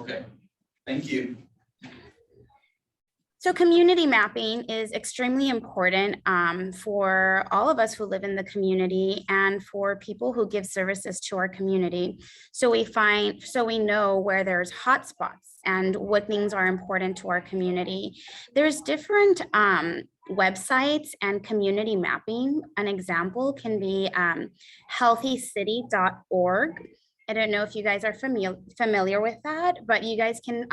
Okay, thank you. So community mapping is extremely important for all of us who live in the community and for people who give services to our community. So we know where there's hotspots and what things are important to our community. There's different websites and community mapping. An example can be healthycity.org. I don't know if you guys are familiar with that, but you guys can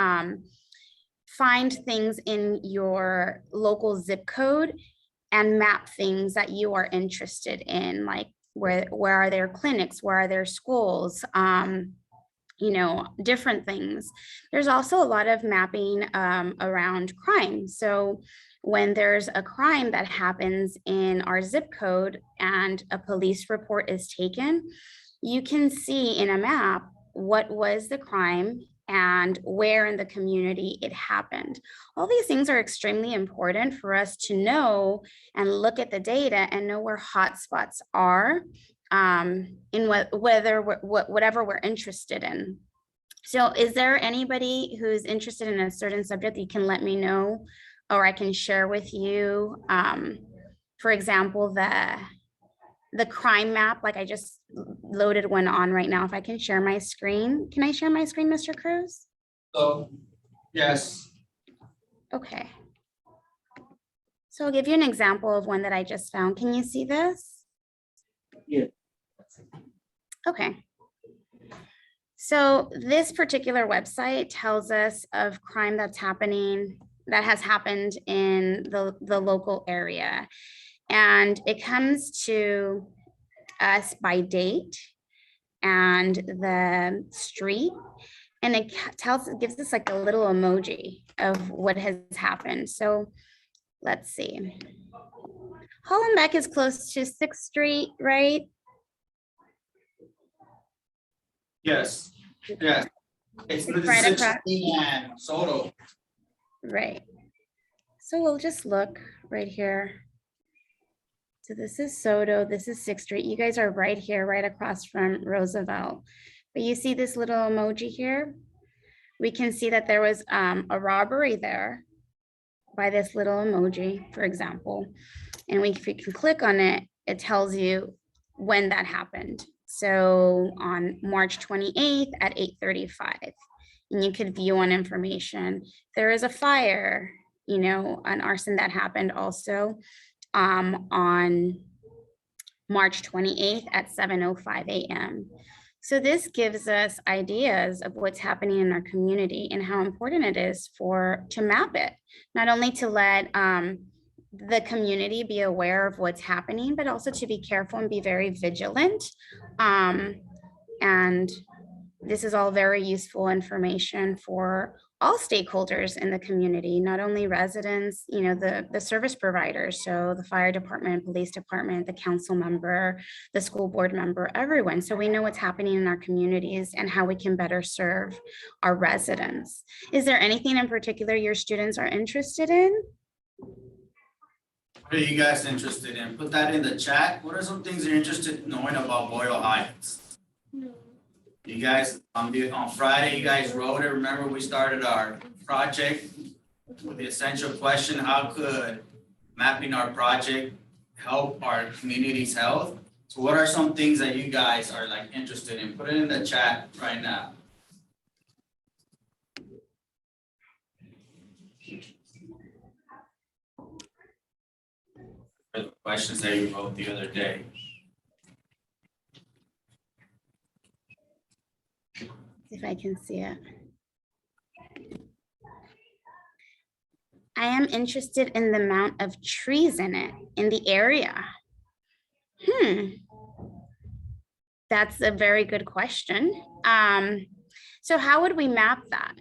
find things in your local zip code and map things that you are interested in, like where are there clinics, where are there schools, different things. There's also a lot of mapping around crime. So when there's a crime that happens in our zip code and a police report is taken, you can see in a map what was the crime and where in the community it happened. All these things are extremely important for us to know and look at the data and know where hotspots are in whatever we're interested in. So is there anybody who's interested in a certain subject that you can let me know, or I can share with you? For example, the crime map, like I just loaded one on right now. If I can share my screen. Can I share my screen, Mr. Cruz? So, yes. Okay. So I'll give you an example of one that I just found. Can you see this? Yeah. Okay. So this particular website tells us of crime that has happened in the local area. And it comes to us by date and the street. And it gives us like a little emoji of what has happened. So let's see. Hollenbeck is close to 6th Street, right? Yes. Yes. It's right across. And Soto. Right. So we'll just look right here. So this is Soto, this is 6th Street. You guys are right here, right across from Roosevelt. But you see this little emoji here? We can see that there was a robbery there by this little emoji, for example. And if we can click on it, it tells you when that happened. So on March 28th at 8:35, and you could view on information. There is a fire, an arson that happened also on March 28th at 7:05 a.m. So this gives us ideas of what's happening in our community and how important it is to map it, not only to let the community be aware of what's happening, but also to be careful and be very vigilant. And this is all very useful information for all stakeholders in the community, not only residents, the service providers, so the fire department, police department, the council member, the school board member, everyone. So we know what's happening in our communities and how we can better serve our residents. Is there anything in particular your students are interested in? What are you guys interested in? Put that in the chat. What are some things you're interested in knowing about Boyle Heights? You guys, on Friday, you guys wrote it. Remember, we started our project with the essential question, how could mapping our project help our community's health? So what are some things that you guys are interested in? Put it in the chat right now. For the questions that you wrote the other day. If I can see it. I am interested in the amount of trees in the area. That's a very good question. So how would we map that?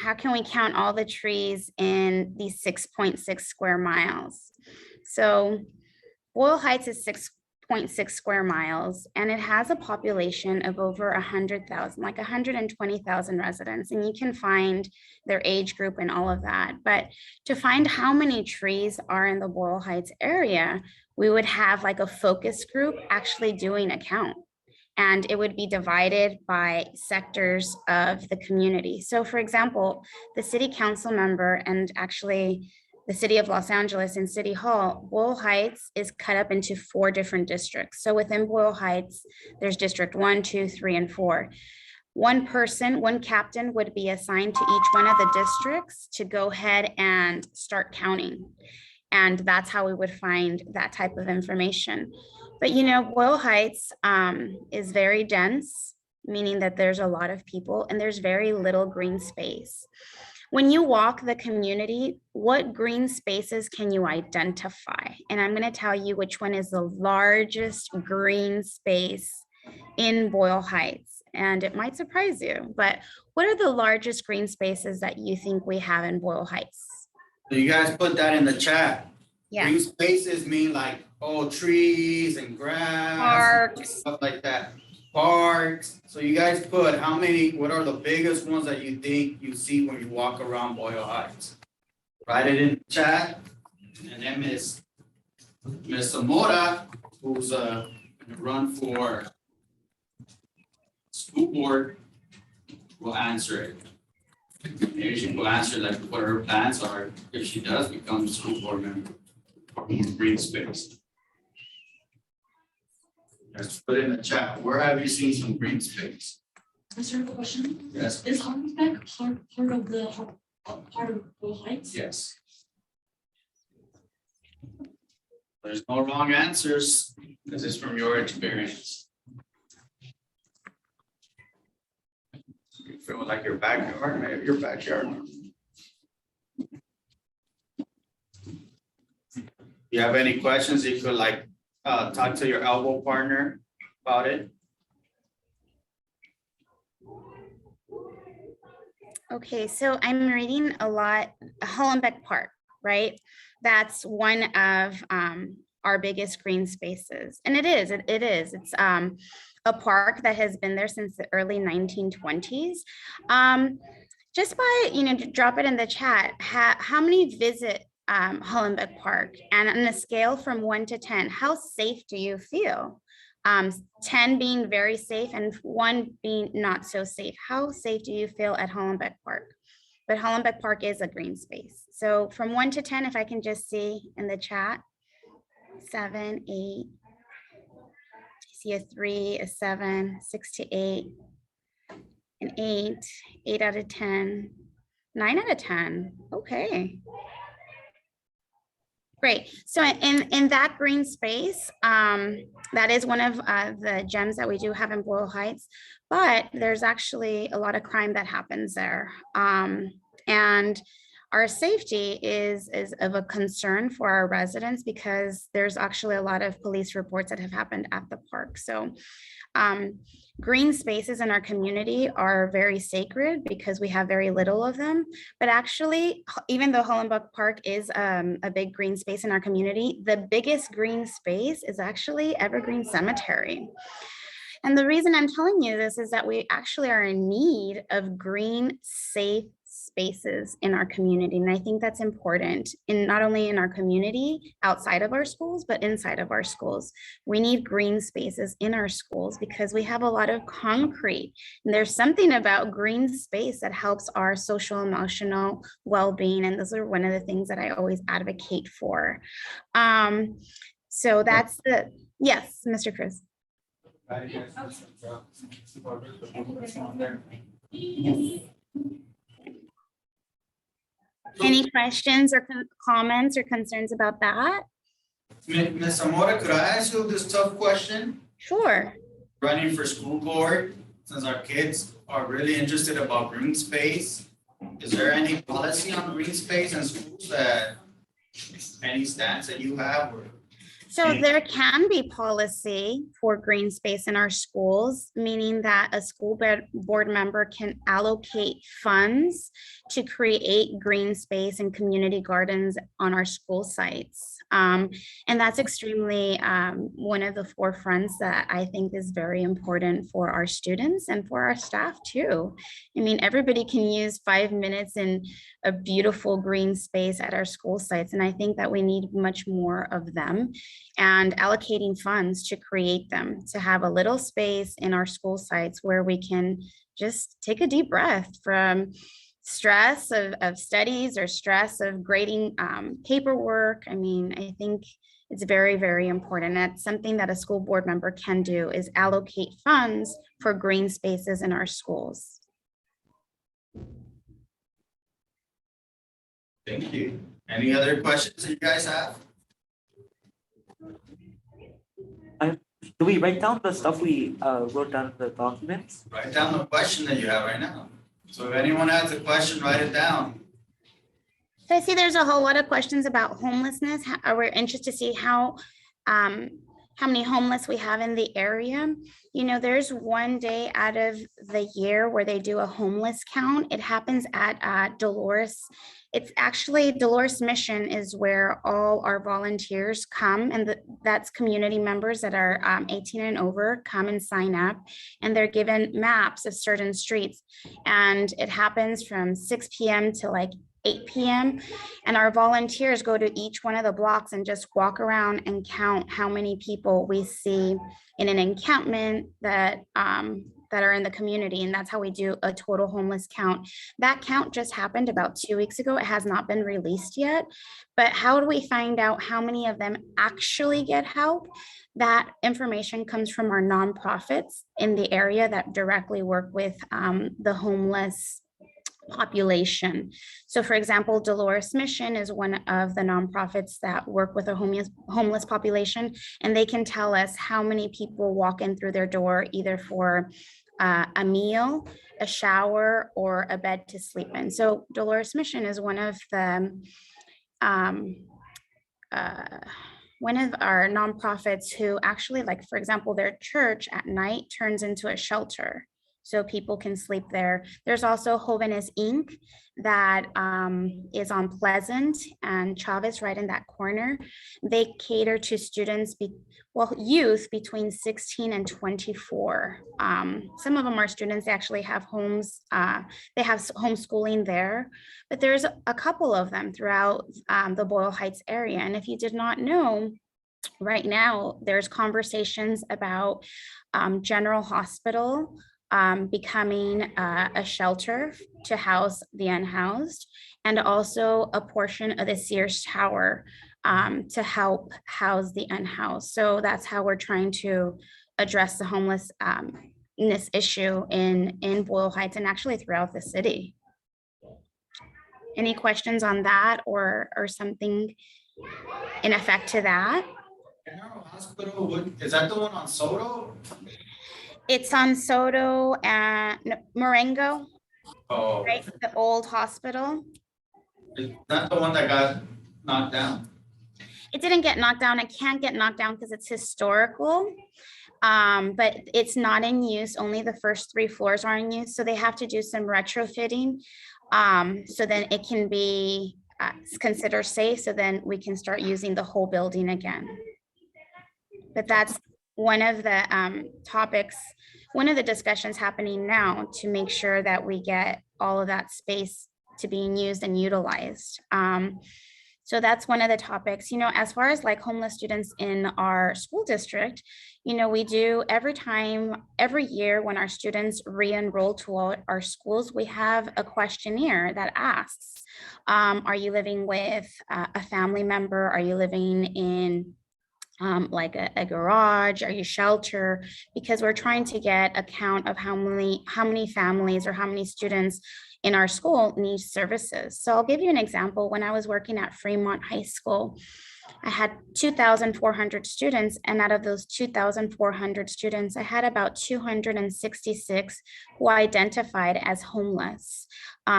How can we count all the trees in these 6.6 square miles? So Boyle Heights is 6.6 square miles, and it has a population of over 100,000, like 120,000 residents, and you can find their age group and all of that. But to find how many trees are in the Boyle Heights area, we would have like a focus group actually doing a count. and it would be divided by sectors of the community. So for example, the city council member and actually the city of Los Angeles and City Hall, Boyle Heights is cut up into 4 different districts. So within Boyle Heights, there's District 1, 2, 3, and 4. One person, one captain would be assigned to each one of the districts to go ahead and start counting. And that's how we would find that type of information. But you know, Boyle Heights is very dense, meaning that there's a lot of people and there's very little green space. When you walk the community, what green spaces can you identify? And I'm going to tell you which one is the largest green space in Boyle Heights. And it might surprise you, but what are the largest green spaces that you think we have in Boyle Heights? So you guys put that in the chat. Yeah. Green spaces mean like, oh, trees and grass. Parks. Stuff like that. Parks. So you guys put how many, what are the biggest ones that you think you see when you walk around Boyle Heights? Write it in the chat. And then Miss Zamora, who's gonna run for school board, will answer it. Maybe she will answer like what her plans are if she does become a school board member for green space. Just put it in the chat. Where have you seen some green space? Is there a question? Yes. Is Hollenbeck part of Boyle Heights? Yes. There's no wrong answers. This is from your experience. You feel like your backyard, maybe your backyard. You have any questions? You could like talk to your elbow partner about it. Okay, so I'm reading a lot, Hollenbeck Park, right? That's one of our biggest green spaces. And it is. It's a park that has been there since the early 1920s. Just by, drop it in the chat, how many visit Hollenbeck Park? And on a scale from 1 to 10, how safe do you feel? 10 being very safe and 1 being not so safe. How safe do you feel at Hollenbeck Park? But Hollenbeck Park is a green space. So from 1 to 10, if I can just see in the chat, 7, 8, I see a 3, a 7, 6 to 8, an 8, 8 out of 10, 9 out of 10. Okay. Great. So in that green space, that is one of the gems that we do have in Boyle Heights, but there's actually a lot of crime that happens there. And our safety is of a concern for our residents because there's actually a lot of police reports that have happened at the park. So green spaces in our community are very sacred because we have very little of them. But actually, even though Hollenbeck Park is a big green space in our community, the biggest green space is actually Evergreen Cemetery. And the reason I'm telling you this is that we actually are in need of green, safe spaces in our community. And I think that's important in not only in our community outside of our schools, but inside of our schools. We need green spaces in our schools because we have a lot of concrete. And there's something about green space that helps our social emotional well-being. And those are one of the things that I always advocate for. So that's yes, Mr. Cruz. Any questions or comments or concerns about that? Ms. Zamora, could I ask you this tough question? Sure. Running for school board, since our kids are really interested about green space, is there any policy on green space in schools that any stats that you have? Or so there can be policy for green space in our schools, meaning that a school board member can allocate funds to create green space and community gardens on our school sites. And that's extremely one of the forefronts that I think is very important for our students and for our staff too. I mean, everybody can use 5 minutes in a beautiful green space at our school sites. And I think that we need much more of them. and allocating funds to create them, to have a little space in our school sites where we can just take a deep breath from stress of studies or stress of grading paperwork. I mean, I think it's very, very important. That's something that a school board member can do, is allocate funds for green spaces in our schools. Thank you. Any other questions that you guys have? Do we write down the stuff we wrote down in the documents? Write down the question that you have right now. So if anyone has a question, write it down. So I see there's a whole lot of questions about homelessness. We're interested to see how many homeless we have in the area. You know, there's one day out of the year where they do a homeless count. It happens at Dolores. It's actually Dolores Mission is where all our volunteers come, and that's community members that are 18 and over come and sign up, and they're given maps of certain streets. And it happens from 6 p.m. to like 8 p.m. And our volunteers go to each one of the blocks and just walk around and count how many people we see in an encampment that are in the community. And that's how we do a total homeless count. That count just happened about 2 weeks ago. It has not been released yet. But how do we find out how many of them actually get help? That information comes from our nonprofits in the area that directly work with the homeless population. So for example, Dolores Mission is one of the nonprofits that work with a homeless population, and they can tell us how many people walk in through their door either for a meal, a shower, or a bed to sleep in. So Dolores Mission is one of the one of our nonprofits who actually, like, for example, their church at night turns into a shelter, so people can sleep there. There's also Jóvenes Inc. that is on Pleasant and Chavez, right in that corner. They cater to students, youth between 16 and 24. Some of them are students, they actually have homes, they have homeschooling there, but there's a couple of them throughout the Boyle Heights area. And if you did not know, right now there's conversations about General Hospital becoming a shelter to house the unhoused, and also a portion of the Sears Tower to help house the unhoused. So that's how we're trying to address the homelessness issue in Boyle Heights and actually throughout the city. Any questions on that or something in effect to that? General Hospital, is that the one on Soto? It's on Soto and Marengo, Oh, right? The old hospital. is that the one that got knocked down? It didn't get knocked down. It can't get knocked down because it's historical, but it's not in use. Only the first 3 floors are in use. So they have to do some retrofitting. So then it can be considered safe. So then we can start using the whole building again. But that's one of the topics, one of the discussions happening now to make sure that we get all of that space to being used and utilized. So that's one of the topics, you know, as far as like homeless students in our school district, you know, we do every year when our students re-enroll to our schools, we have a questionnaire that asks, are you living with a family member? Are you living in like a garage? Are you shelter? Because we're trying to get a count of how many families or how many students in our school need services. So I'll give you an example. When I was working at Fremont High School, I had 2,400 students, and out of those 2,400 students, I had about 266 who identified as homeless.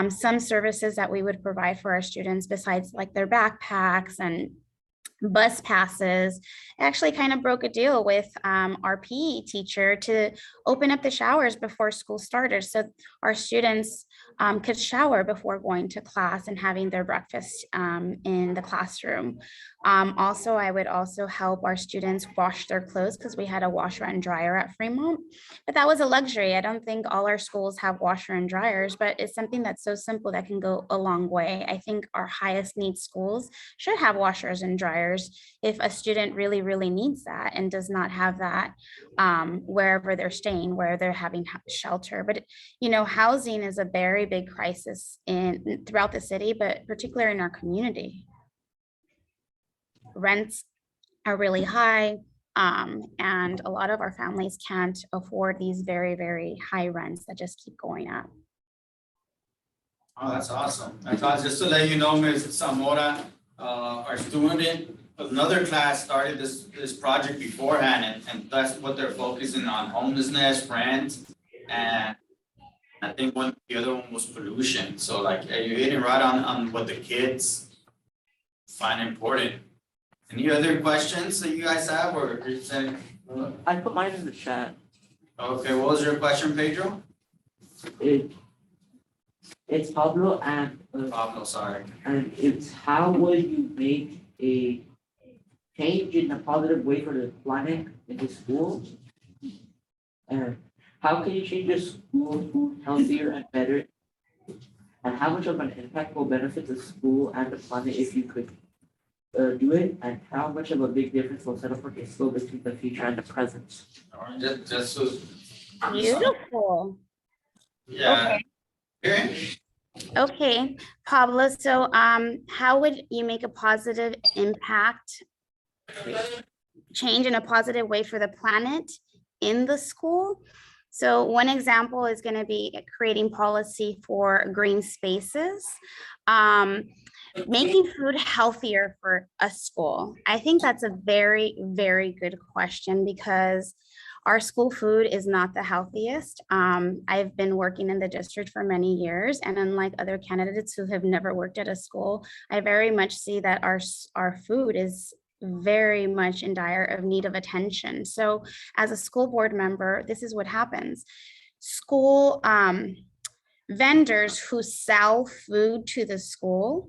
Some services that we would provide for our students, besides like their backpacks and bus passes, actually kind of broke a deal with our PE teacher to open up the showers before school started. So our students could shower before going to class and having their breakfast in the classroom. Also, I would also help our students wash their clothes because we had a washer and dryer at Fremont, but that was a luxury. I don't think all our schools have washer and dryers, but it's something that's so simple that can go a long way. I think our highest need schools should have washers and dryers if a student really, really needs that and does not have that wherever they're staying, where they're having shelter. But you know, housing is a very big crisis throughout the city, but particularly in our community. Rents are really high, and a lot of our families can't afford these very, very high rents that just keep going up. Oh, that's awesome. That's awesome. Just to let you know, Ms. Zamora, our student, another class started this project beforehand, and that's what they're focusing on: homelessness, rent, and I think the other one was pollution. So like, you're hitting right on what the kids find important. Any other questions that you guys have, or is that? I put mine in the chat. Okay, what was your question, Pedro? It's Pablo, and Pablo, sorry. and it's how would you make a change in a positive way for the planet in the school? And how can you change the school healthier and better? And how much of an impact will benefit the school and the planet if you could do it? And how much of a big difference will set up for the school between the future and the present? All right, just so. Beautiful. Yeah. Okay. Okay. Okay, Pablo, so how would you make a positive impact, change in a positive way for the planet in the school? So one example is going to be creating policy for green spaces, making food healthier for a school. I think that's a very, very good question because our school food is not the healthiest. I've been working in the district for many years, and unlike other candidates who have never worked at a school, I very much see that our food is very much in dire of need of attention. So as a school board member, this is what happens. School vendors who sell food to the school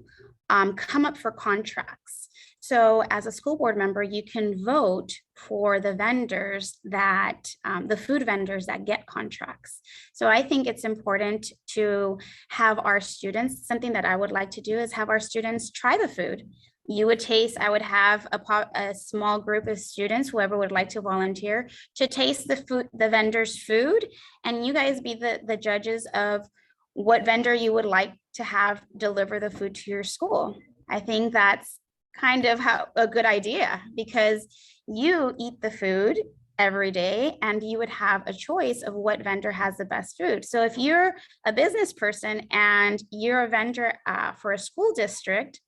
come up for contracts. So as a school board member, you can vote for the vendors that, the food vendors that get contracts. So I think it's important to have our students, something that I would like to do is have our students try the food. You would taste, I would have a small group of students, whoever would like to volunteer, to taste the vendor's food, and you guys be the judges of what vendor you would like to have deliver the food to your school. I think that's kind of a good idea because you eat the food every day and you would have a choice of what vendor has the best food. So if you're a business person and you're a vendor for a school district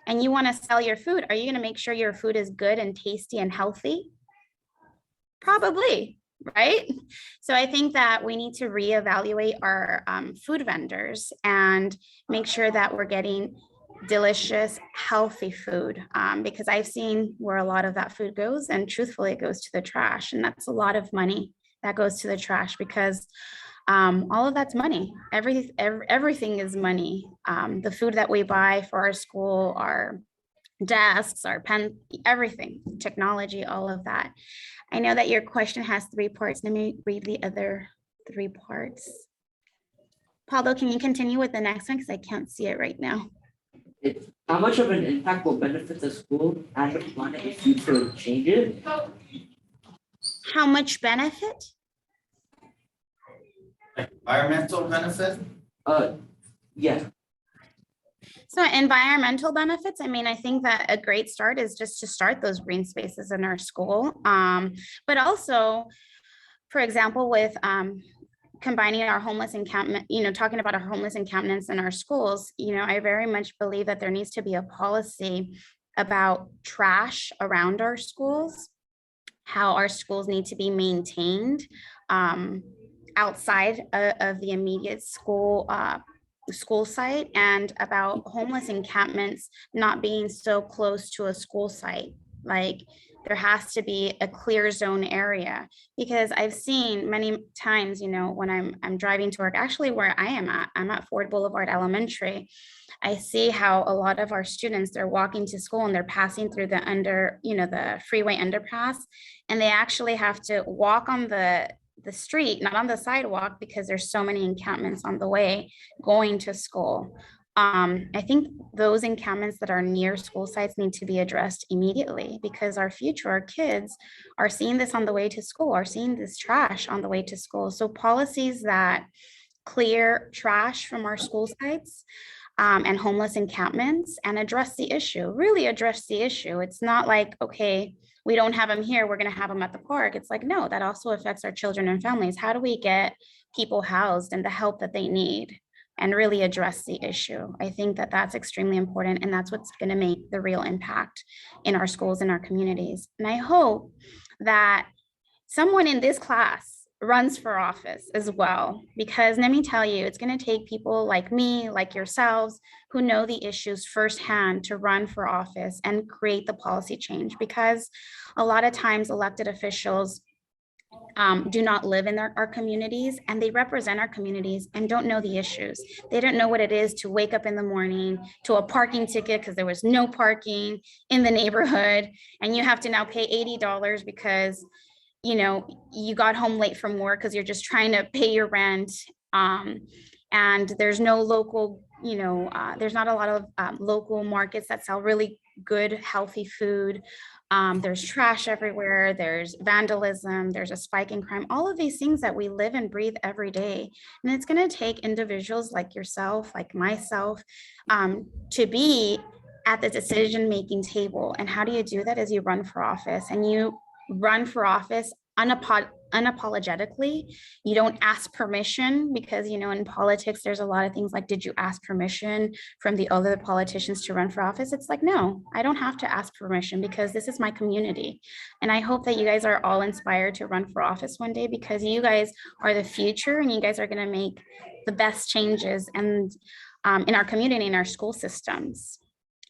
and you want to sell your food, are you going to make sure your food is good and tasty and healthy? Probably, right? So I think that we need to reevaluate our food vendors and make sure that we're getting delicious, healthy food, because I've seen where a lot of that food goes, and truthfully, it goes to the trash, and that's a lot of money that goes to the trash because all of that's money. Everything is money. The food that we buy for our school, our desks, our pen, everything, technology, all of that. I know that your question has 3 parts. Let me read the other 3 parts. Paulo, can you continue with the next one? Because I can't see it right now. How much of an impact will benefit the school and the planet if you could change it? How much benefit? Environmental benefit? Yeah. So environmental benefits, I mean, I think that a great start is just to start those green spaces in our school. But also, for example, with combining our homeless encampment, talking about our homeless encampments in our schools, I very much believe that there needs to be a policy about trash around our schools, how our schools need to be maintained outside of the immediate school site, and about homeless encampments not being so close to a school site. Like There has to be a clear zone area, because I've seen many times, when I'm driving to work, actually where I'm at Ford Boulevard Elementary. I see how a lot of our students, they're walking to school and they're passing through the freeway underpass, and they actually have to walk on the street, not on the sidewalk, because there's so many encampments on the way going to school. I think those encampments that are near school sites need to be addressed immediately, because our future, our kids are seeing this on the way to school, are seeing this trash on the way to school. So policies that clear trash from our school sites, and homeless encampments, and address the issue, really address the issue. It's not like, okay, we don't have them here, we're going to have them at the park. It's like, no, that also affects our children and families. How do we get people housed and the help that they need, and really address the issue? I think that that's extremely important, and that's what's going to make the real impact in our schools and our communities. And I hope that someone in this class runs for office as well, because let me tell you, it's going to take people like me, like yourselves, who know the issues firsthand to run for office and create the policy change, because a lot of times elected officials do not live in our communities, and they represent our communities and don't know the issues. They don't know what it is to wake up in the morning to a parking ticket because there was no parking in the neighborhood, and you have to now pay $80 because you got home late from work because you're just trying to pay your rent. And there's no local, there's not a lot of local markets that sell really good, healthy food. There's trash everywhere. There's vandalism. There's a spike in crime. All of these things that we live and breathe every day. And it's going to take individuals like yourself, like myself, to be at the decision-making table. And how do you do that? Is you run for office, and you run for office unapologetically. You don't ask permission, because in politics there's a lot of things like, did you ask permission from the other politicians to run for office? It's like, no, I don't have to ask permission, because this is my community. And I hope that you guys are all inspired to run for office one day, because you guys are the future, and you guys are going to make the best changes and in our community, in our school systems.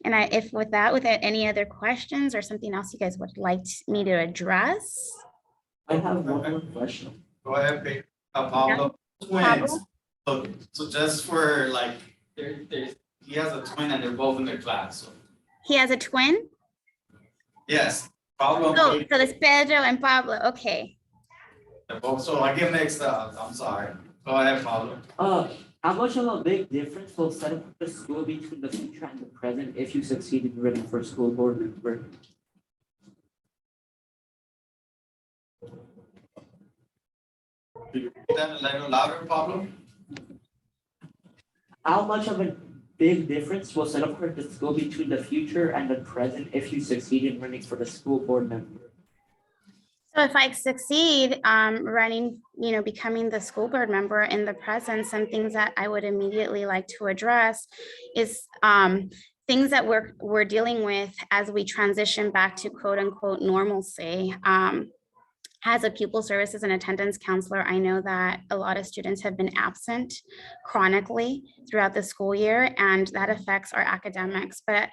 And with any other questions or something else you guys would like me to address? I have one more question. Go ahead, Pablo. Twins. Look, so just for like, he has a twin and they're both in their class. So. He has a twin? Yes, Pablo. Oh, so it's Pedro and Pablo. Okay. They're both, so I get mixed up. I'm sorry. Go ahead, Pablo. How much of a big difference will set up the school between the future and the present if you succeed in running for school board member? Could you repeat that a little louder, Pablo? How much of a big difference will set up for the school between the future and the present if you succeed in running for the school board member? So if I succeed running, becoming the school board member in the present, some things that I would immediately like to address is things that we're dealing with as we transition back to quote unquote normalcy. As a pupil services and attendance counselor, I know that a lot of students have been absent chronically throughout the school year, and that affects our academics. But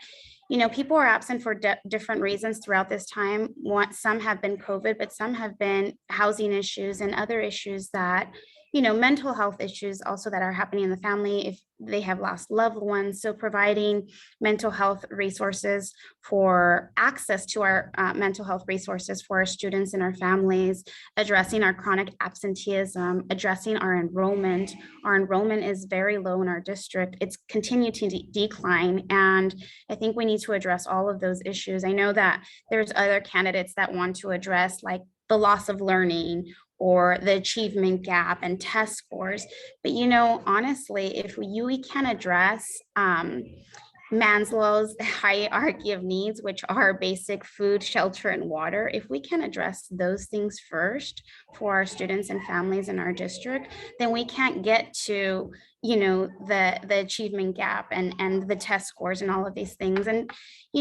people are absent for different reasons throughout this time. Some have been COVID, but some have been housing issues and other issues that, mental health issues also that are happening in the family if they have lost loved ones. So providing mental health resources, for access to our mental health resources for our students and our families, addressing our chronic absenteeism, addressing our enrollment. Our enrollment is very low in our district. It's continued to decline. And I think we need to address all of those issues. I know that there's other candidates that want to address like the loss of learning or the achievement gap and test scores. But honestly, if we can address Maslow's hierarchy of needs, which are basic food, shelter, and water, if we can address those things first for our students and families in our district, then we can't get to the achievement gap and the test scores and all of these things. And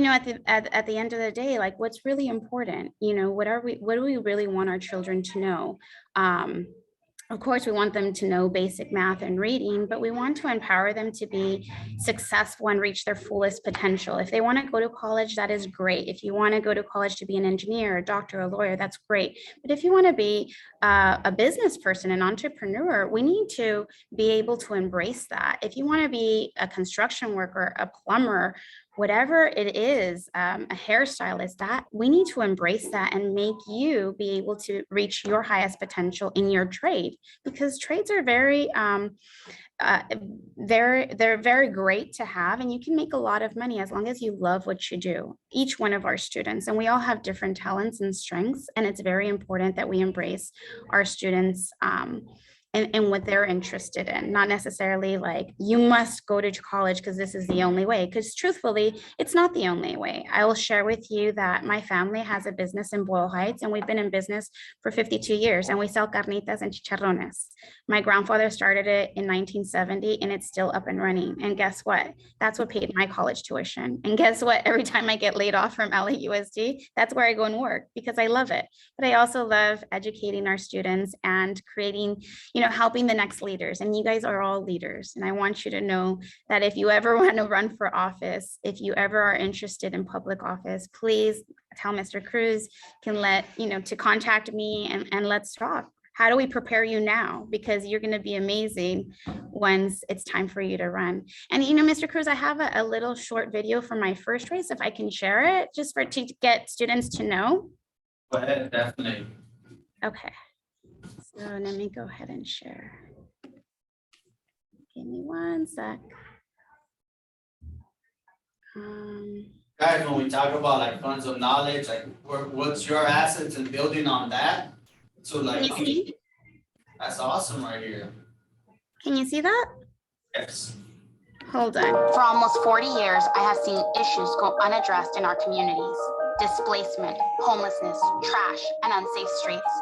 at the end of the day, like, what's really important, what do we really want our children to know? Of course, we want them to know basic math and reading, but we want to empower them to be successful and reach their fullest potential. If they want to go to college, that is great. If you want to go to college to be an engineer, a doctor, a lawyer, that's great. But if you want to be a business person, an entrepreneur, we need to be able to embrace that. If you want to be a construction worker, a plumber, whatever it is, a hairstylist, that we need to embrace that and make you be able to reach your highest potential in your trade, because trades are very they're very great to have, and you can make a lot of money as long as you love what you do. Each one of our students, and we all have different talents and strengths, and it's very important that we embrace our students and what they're interested in, not necessarily like you must go to college because this is the only way, because truthfully, it's not the only way. I will share with you that my family has a business in Boyle Heights, and we've been in business for 52 years, and we sell carnitas and chicharrones. My grandfather started it in 1970, and it's still up and running. And guess what? That's what paid my college tuition. And guess what? Every time I get laid off from LAUSD, that's where I go and work because I love it. But I also love educating our students and creating, helping the next leaders. And you guys are all leaders. And I want you to know that if you ever want to run for office, if you ever are interested in public office, please tell Mr. Cruz to contact me and let's talk. How do we prepare you now? Because you're going to be amazing once it's time for you to run. And, Mr. Cruz, I have a little short video from my first race, if I can share it, just to get students to know. Go ahead, definitely. Okay. So let me go ahead and share. Give me one sec. Guys, when we talk about like funds of knowledge, like what's your assets and building on that? So like, Can you see? That's awesome right here. Can you see that? Yes. Hold on. For almost 40 years, I have seen issues go unaddressed in our communities. Displacement, homelessness, trash, and unsafe streets.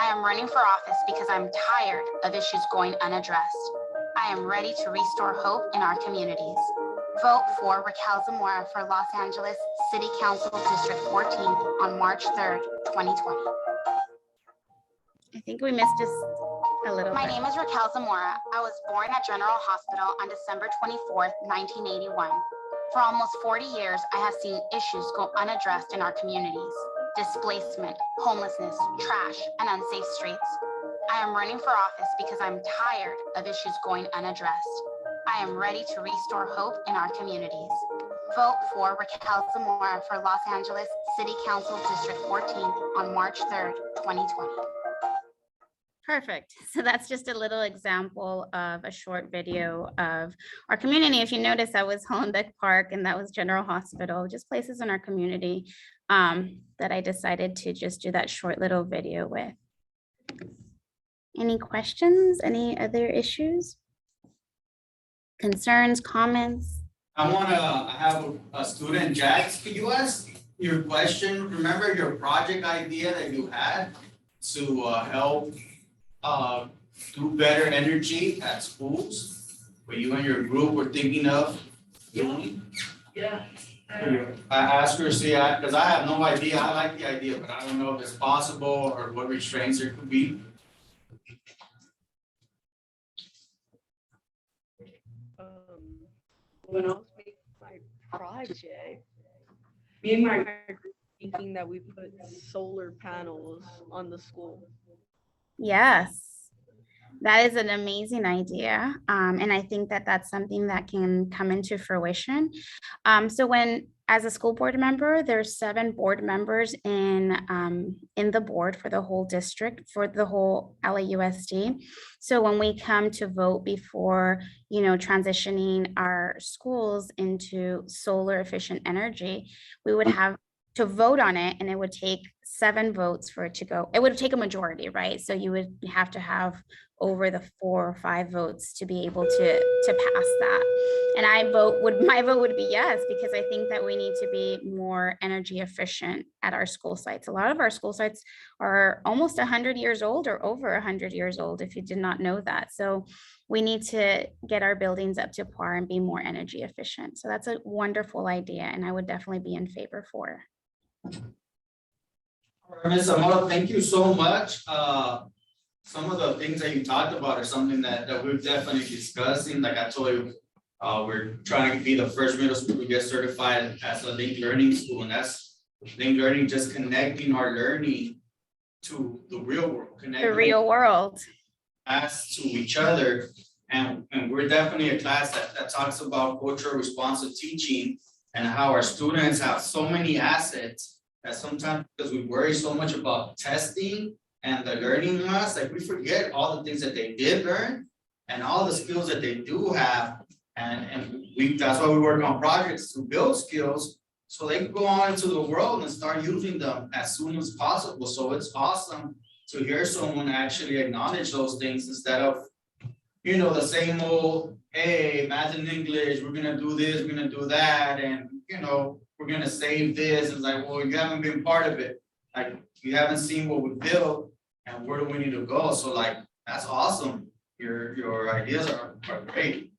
I am running for office because I'm tired of issues going unaddressed. I am ready to restore hope in our communities. Vote for Raquel Zamora for Los Angeles City Council District 14 on March 3rd, 2020. I think we missed just a little bit. My name is Raquel Zamora. I was born at General Hospital on December 24th, 1981. For almost 40 years, I have seen issues go unaddressed in our communities. Displacement, homelessness, trash, and unsafe streets. I am running for office because I'm tired of issues going unaddressed. I am ready to restore hope in our communities. Vote for Raquel Zamora for Los Angeles City Council District 14 on March 3rd, 2020. Perfect. So that's just a little example of a short video of our community. If you notice, that was Hollenbeck Park and that was General Hospital, just places in our community that I decided to just do that short little video with. Any questions? Any other issues? Concerns, comments? I have a student, Jax. Could you ask your question? Remember your project idea that you had to help do better energy at schools? What you and your group were thinking of doing? Yeah. I asked her to see, because I have no idea. I like the idea, but I don't know if it's possible or what restraints there could be. When I was making my project, me and my group thinking that we put solar panels on the school. Yes, that is an amazing idea. And I think that that's something that can come into fruition. So as a school board member, there's 7 board members in the board for the whole district, for the whole LAUSD. So when we come to vote before, transitioning our schools into solar efficient energy, we would have to vote on it, and it would take 7 votes for it to go. It would take a majority, right? So you would have to have over the 4 or 5 votes to be able to pass that. And my vote would be yes, because I think that we need to be more energy efficient at our school sites. A lot of our school sites are almost 100 years old or over 100 years old, if you did not know that. So we need to get our buildings up to par and be more energy efficient. So that's a wonderful idea, and I would definitely be in favor for it. Ms. Zamora, thank you so much. some of the things that you talked about are something that we've definitely discussing, like I told you. We're trying to be the first middle school to get certified as a linked learning school, and that's linked learning, just connecting our learning to the real world, The connecting real world. us to each other. And we're definitely a class that talks about cultural responsive teaching and how our students have so many assets that sometimes, because we worry so much about testing and the learning loss, like we forget all the things that they did learn and all the skills that they do have. And that's why we work on projects to build skills so they can go on into the world and start using them as soon as possible. So it's awesome to hear someone actually acknowledge those things instead of, the same old, hey, math and English, we're gonna do this, we're gonna do that, and we're gonna save this. It's like, well, you haven't been part of it. Like, you haven't seen what we built and where do we need to go? So like, that's awesome. Your ideas are great.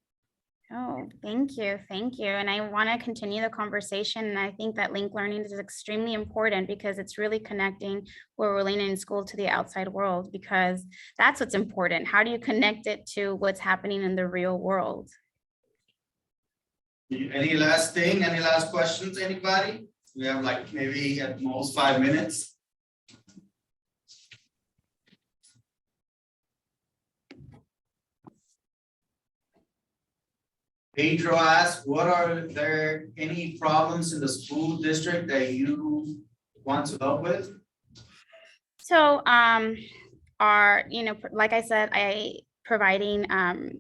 Oh, thank you. Thank you. And I want to continue the conversation. And I think that linked learning is extremely important because it's really connecting where we're learning in school to the outside world, because that's what's important. How do you connect it to what's happening in the real world? Any last thing, any last questions, anybody? We have like maybe at most 5 minutes. Pedro asked, are there any problems in the school district that you want to help with? So like I said, providing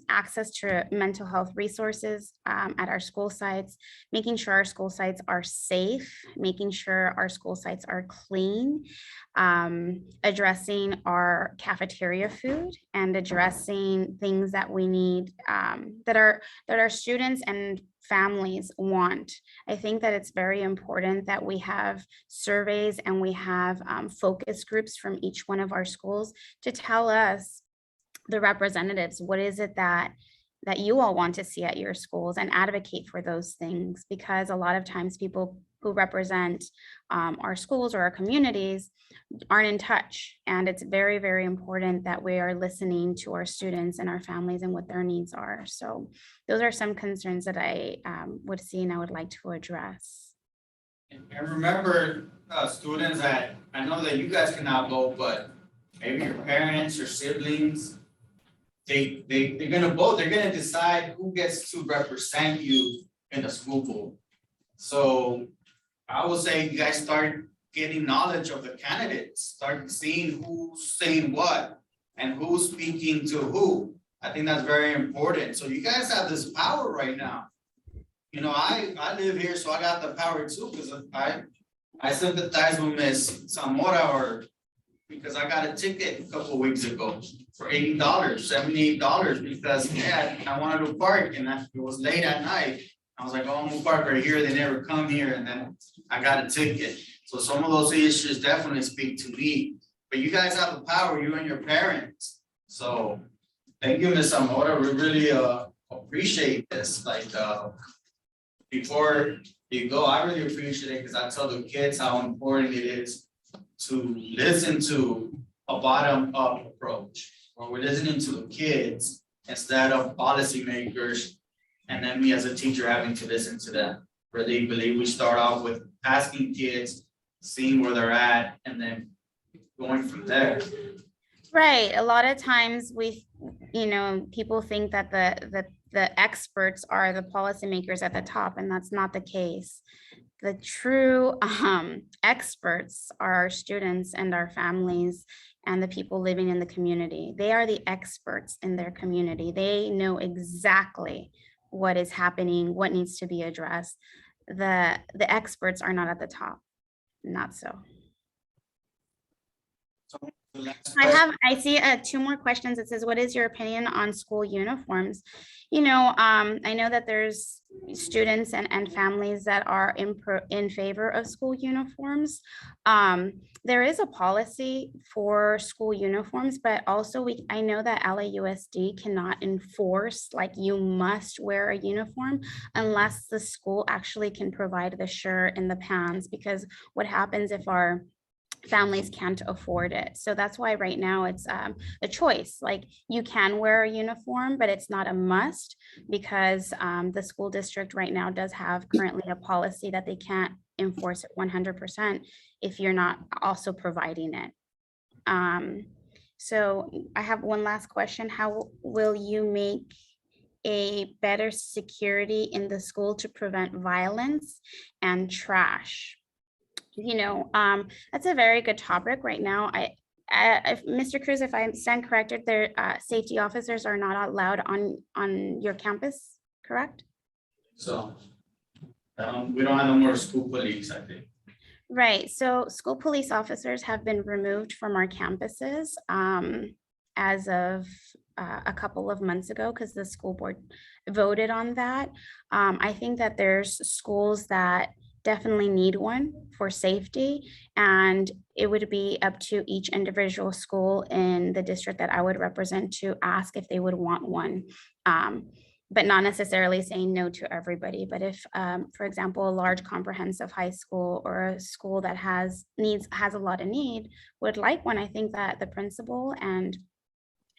access to mental health resources at our school sites, making sure our school sites are safe, making sure our school sites are clean, addressing our cafeteria food, and addressing things that we need that our students and families want. I think that it's very important that we have surveys and we have focus groups from each one of our schools to tell us, the representatives, what is it that you all want to see at your schools, and advocate for those things, because a lot of times people who represent our schools or our communities aren't in touch. And it's very, very important that we are listening to our students and our families and what their needs are. So those are some concerns that I would see and I would like to address. And remember, students, that I know that you guys cannot vote, but maybe your parents, your siblings, they're gonna vote. They're gonna decide who gets to represent you in the school board. So I would say you guys start getting knowledge of the candidates, start seeing who's saying what and who's speaking to who. I think that's very important. So you guys have this power right now. I live here, so I got the power too, because I sympathize with Miss Zamora, because I got a ticket a couple of weeks ago for $80, $78, because I wanted to park and it was late at night. I was like, oh, I'm gonna park right here. They never come here, and then I got a ticket. So some of those issues definitely speak to me. But you guys have the power, you and your parents. So thank you, Ms. Zamora. We really appreciate this. Like before you go, I really appreciate it, because I tell the kids how important it is to listen to a bottom-up approach, where we're listening to the kids instead of policymakers, and then me as a teacher having to listen to them. Really believe we start off with asking kids, seeing where they're at, and then going from there. Right. A lot of times people think that the experts are the policymakers at the top, and that's not the case. The true experts are our students and our families and the people living in the community. They are the experts in their community. They know exactly what is happening, what needs to be addressed. The experts are not at the top, not so. I see 2 more questions. It says, what is your opinion on school uniforms? I know that there's students and families that are in favor of school uniforms. There is a policy for school uniforms, but also I know that LAUSD cannot enforce, like, you must wear a uniform unless the school actually can provide the shirt and the pants, because what happens if our families can't afford it. So that's why right now it's a choice. Like you can wear a uniform, but it's not a must because the school district right now does have currently a policy that they can't enforce it 100% if you're not also providing it. So I have one last question. How will you make a better security in the school to prevent violence and trash? That's a very good topic right now. If Mr. Cruz, if I stand corrected, their safety officers are not allowed on your campus, correct? So, we don't have no more school police, I think. Right. So school police officers have been removed from our campuses as of a couple of months ago because the school board voted on that. I think that there's schools that definitely need one for safety, and it would be up to each individual school in the district that I would represent to ask if they would want one. But not necessarily saying no to everybody. But if, for example, a large comprehensive high school or a school that has a lot of need would like one, I think that the principal and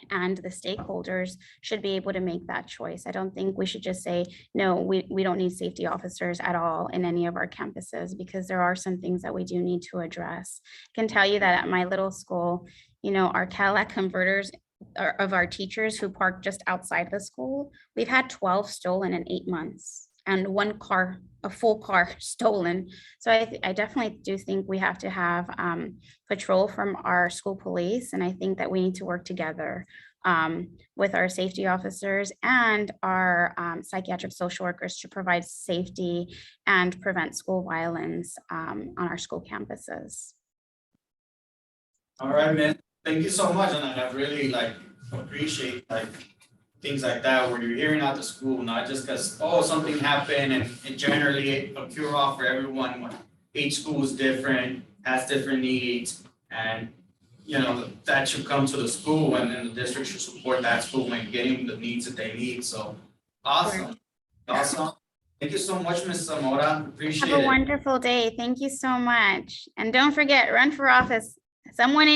the stakeholders should be able to make that choice. I don't think we should just say, no, we don't need safety officers at all in any of our campuses, because there are some things that we do need to address. I can tell you that at my little school, our Cadillac converters of our teachers who parked just outside the school, we've had 12 stolen in 8 months and a full car stolen. So I definitely do think we have to have patrol from our school police. And I think that we need to work together with our safety officers and our psychiatric social workers to provide safety and prevent school violence on our school campuses. All right, man. Thank you so much, and I really appreciate things like that where you're hearing out the school, not just because something happened and it generally a cure all for everyone. Each school is different, has different needs, and that should come to the school, and then the district should support that school and getting the needs that they need. So awesome. Thank you so much, Ms. Zamora. Appreciate it. Have a wonderful day. Thank you so much. And don't forget, run for office. Someone